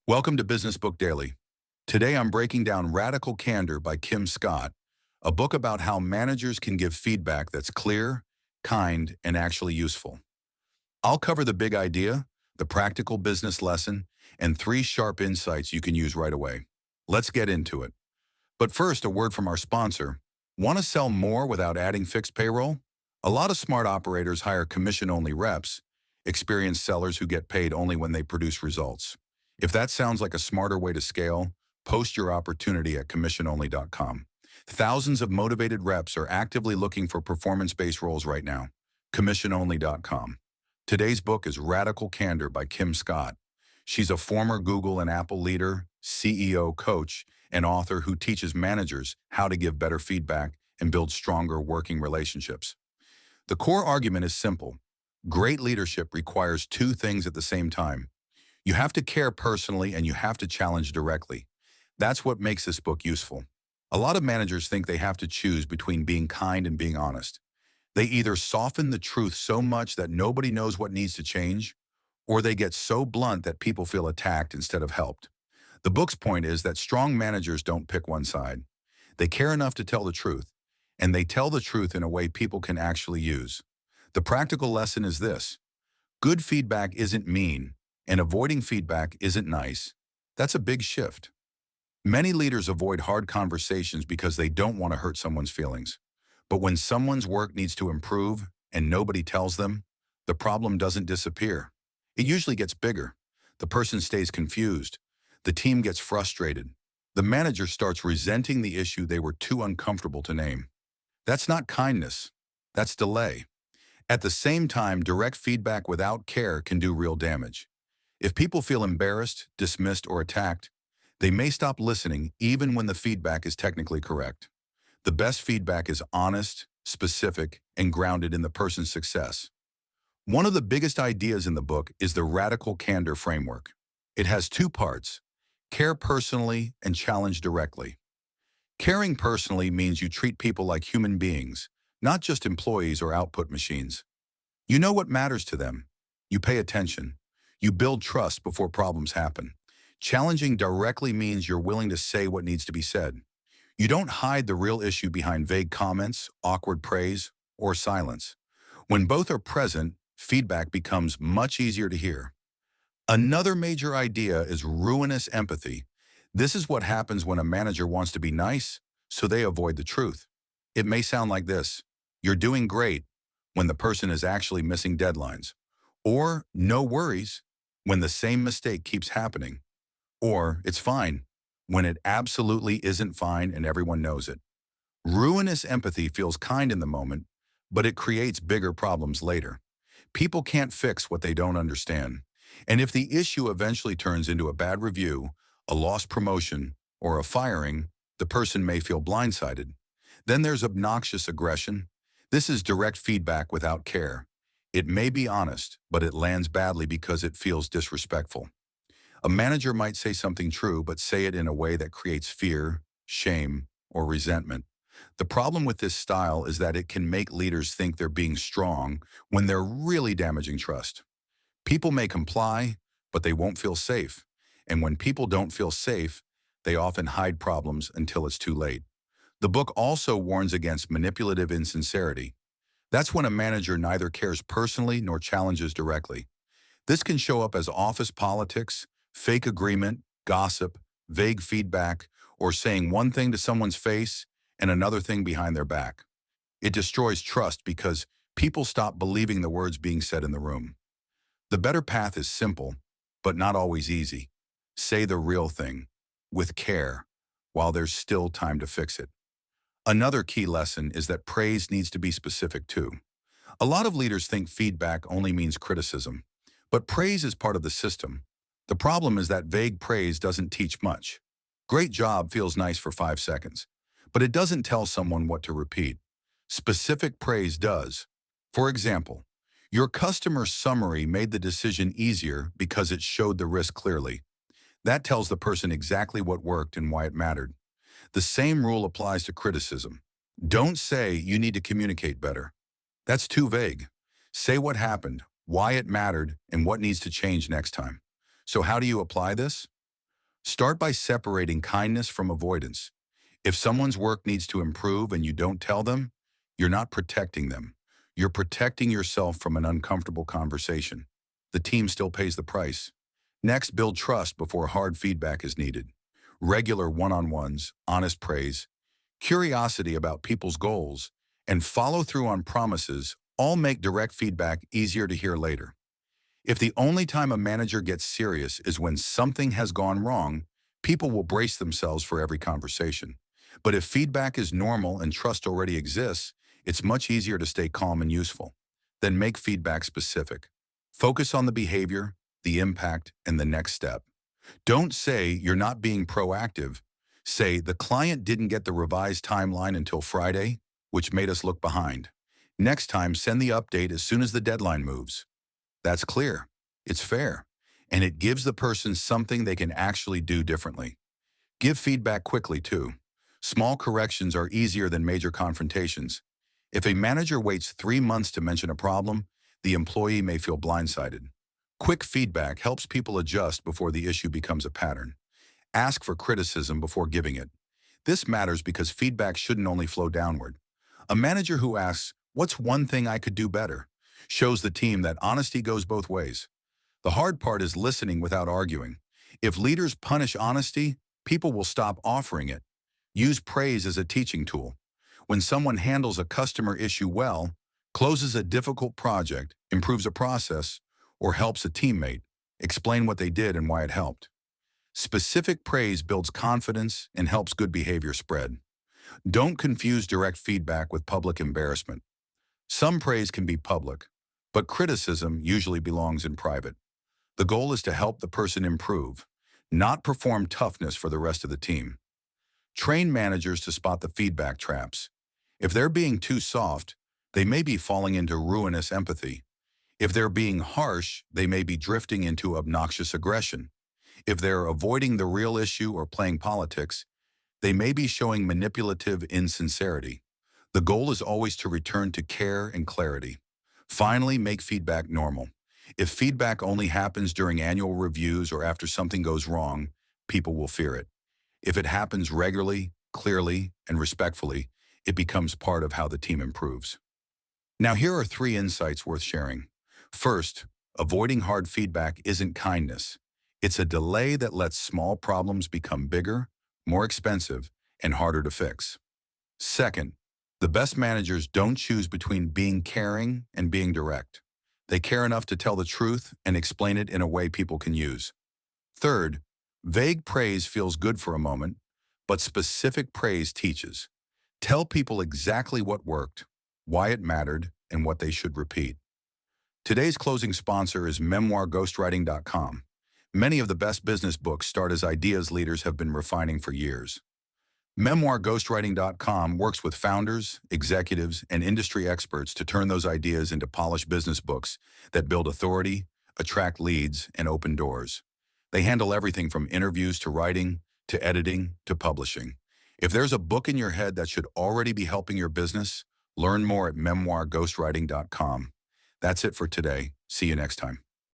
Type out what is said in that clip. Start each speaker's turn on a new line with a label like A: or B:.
A: Welcome to Business Book Daily. Today I'm breaking down Radical Candor by Kim Scott, a book about how managers can give feedback that's clear, kind, and actually useful. I'll cover the big idea, the practical business lesson, and 3 sharp insights you can use right away. Let's get into it. But first, a word from our sponsor. Want to sell more without adding fixed payroll? A lot of smart operators hire commission-only reps, experienced sellers who get paid only when they produce results. If that sounds like a smarter way to scale, post your opportunity at commissiononly.com. Thousands of motivated reps are actively looking for performance-based roles right now. Commissiononly.com. Today's book is Radical Candor by Kim Scott. She's a former Google and Apple leader, CEO coach, and author who teaches managers how to give better feedback and build stronger working relationships. The core argument is simple. Great leadership requires 2 things at the same time. You have to care personally and you have to challenge directly. That's what makes this book useful. A lot of managers think they have to choose between being kind and being honest. They either soften the truth so much that nobody knows what needs to change, or they get so blunt that people feel attacked instead of helped. The book's point is that strong managers don't pick one side. They care enough to tell the truth, and they tell the truth in a way people can actually use. The practical lesson is this: good feedback isn't mean, and avoiding feedback isn't nice. That's a big shift. Many leaders avoid hard conversations because they don't want to hurt someone's feelings. But when someone's work needs to improve and nobody tells them, the problem doesn't disappear. It usually gets bigger. The person stays confused. The team gets frustrated. The manager starts resenting the issue they were too uncomfortable to name. That's not kindness. That's delay. At the same time, direct feedback without care can do real damage. If people feel embarrassed, dismissed, or attacked, they may stop listening even when the feedback is technically correct. The best feedback is honest, specific, and grounded in the person's success. One of the biggest ideas in the book is the Radical Candor framework. It has 2 parts: care personally and challenge directly. Caring personally means you treat people like human beings, not just employees or output machines. You know what matters to them. You pay attention. You build trust before problems happen. Challenging directly means you're willing to say what needs to be said. You don't hide the real issue behind vague comments, awkward praise, or silence. When both are present, feedback becomes much easier to hear. Another major idea is ruinous empathy. This is what happens when a manager wants to be nice, so they avoid the truth. It may sound like this: you're doing great, when the person is actually missing deadlines. Or, no worries, when the same mistake keeps happening. Or, it's fine, when it absolutely isn't fine and everyone knows it. Ruinous empathy feels kind in the moment, but it creates bigger problems later. People can't fix what they don't understand. And if the issue eventually turns into a bad review, a lost promotion, or a firing, the person may feel blindsided. Then there's obnoxious aggression. This is direct feedback without care. It may be honest, but it lands badly because it feels disrespectful. A manager might say something true, but say it in a way that creates fear, shame, or resentment. The problem with this style is that it can make leaders think they're being strong when they're really damaging trust. People may comply, but they won't feel safe. And when people don't feel safe, they often hide problems until it's too late. The book also warns against manipulative insincerity. That's when a manager neither cares personally nor challenges directly. This can show up as office politics, fake agreement, gossip, vague feedback, or saying one thing to someone's face and another thing behind their back. It destroys trust because people stop believing the words being said in the room. The better path is simple, but not always easy. Say the real thing, with care, while there's still time to fix it. Another key lesson is that praise needs to be specific too. A lot of leaders think feedback only means criticism, but praise is part of the system. The problem is that vague praise doesn't teach much. Great job feels nice for 5 seconds, but it doesn't tell someone what to repeat. Specific praise does. For example, your customer's summary made the decision easier because it showed the risk clearly. That tells the person exactly what worked and why it mattered. The same rule applies to criticism. Don't say you need to communicate better. That's too vague. Say what happened, why it mattered, and what needs to change next time. So how do you apply this? Start by separating kindness from avoidance. If someone's work needs to improve and you don't tell them, you're not protecting them. You're protecting yourself from an uncomfortable conversation. The team still pays the price. Next, build trust before hard feedback is needed. Regular one-on-ones, honest praise, curiosity about people's goals, and follow through on promises all make direct feedback easier to hear later. If the only time a manager gets serious is when something has gone wrong, people will brace themselves for every conversation. But if feedback is normal and trust already exists, it's much easier to stay calm and useful. Then make feedback specific. Focus on the behavior, the impact, and the next step. Don't say you're not being proactive. Say the client didn't get the revised timeline until Friday, which made us look behind. Next time, send the update as soon as the deadline moves. That's clear, it's fair, and it gives the person something they can actually do differently. Give feedback quickly, too. Small corrections are easier than major confrontations. If a manager waits 3 months to mention a problem, the employee may feel blindsided. Quick feedback helps people adjust before the issue becomes a pattern. Ask for criticism before giving it. This matters because feedback shouldn't only flow downward. A manager who asks, "What's one thing I could do better?" shows the team that honesty goes both ways. The hard part is listening without arguing. If leaders punish honesty, people will stop offering it. Use praise as a teaching tool. When someone handles a customer issue well, closes a difficult project, improves a process, or helps a teammate, explain what they did and why it helped. Specific praise builds confidence and helps good behavior spread. Don't confuse direct feedback with public embarrassment. Some praise can be public, but criticism usually belongs in private. The goal is to help the person improve, not perform toughness for the rest of the team. Train managers to spot the feedback traps. If they're being too soft, they may be falling into ruinous empathy. If they're being harsh, they may be drifting into obnoxious aggression. If they're avoiding the real issue or playing politics, they may be showing manipulative insincerity. The goal is always to return to care and clarity. Finally, make feedback normal. If feedback only happens during annual reviews or after something goes wrong, people will fear it. If it happens regularly, clearly, and respectfully, it becomes part of how the team improves. Now, here are 3 insights worth sharing. First, avoiding hard feedback isn't kindness. It's a delay that lets small problems become bigger, more expensive, and harder to fix. Second, the best managers don't choose between being caring and being direct. They care enough to tell the truth and explain it in a way people can use. Third, vague praise feels good for a moment, but specific praise teaches. Tell people exactly what worked, why it mattered, and what they should repeat. Today's closing sponsor is memoirghostwriting.com. Many of the best business books start as ideas leaders have been refining for years. Memoirghostwriting.com works with founders, executives, and industry experts to turn those ideas into polished business books that build authority, attract leads, and open doors. They handle everything from interviews to writing, to editing, to publishing. If there's a book in your head that should already be helping your business, learn more at memoirghostwriting.com. That's it for today. See you next time.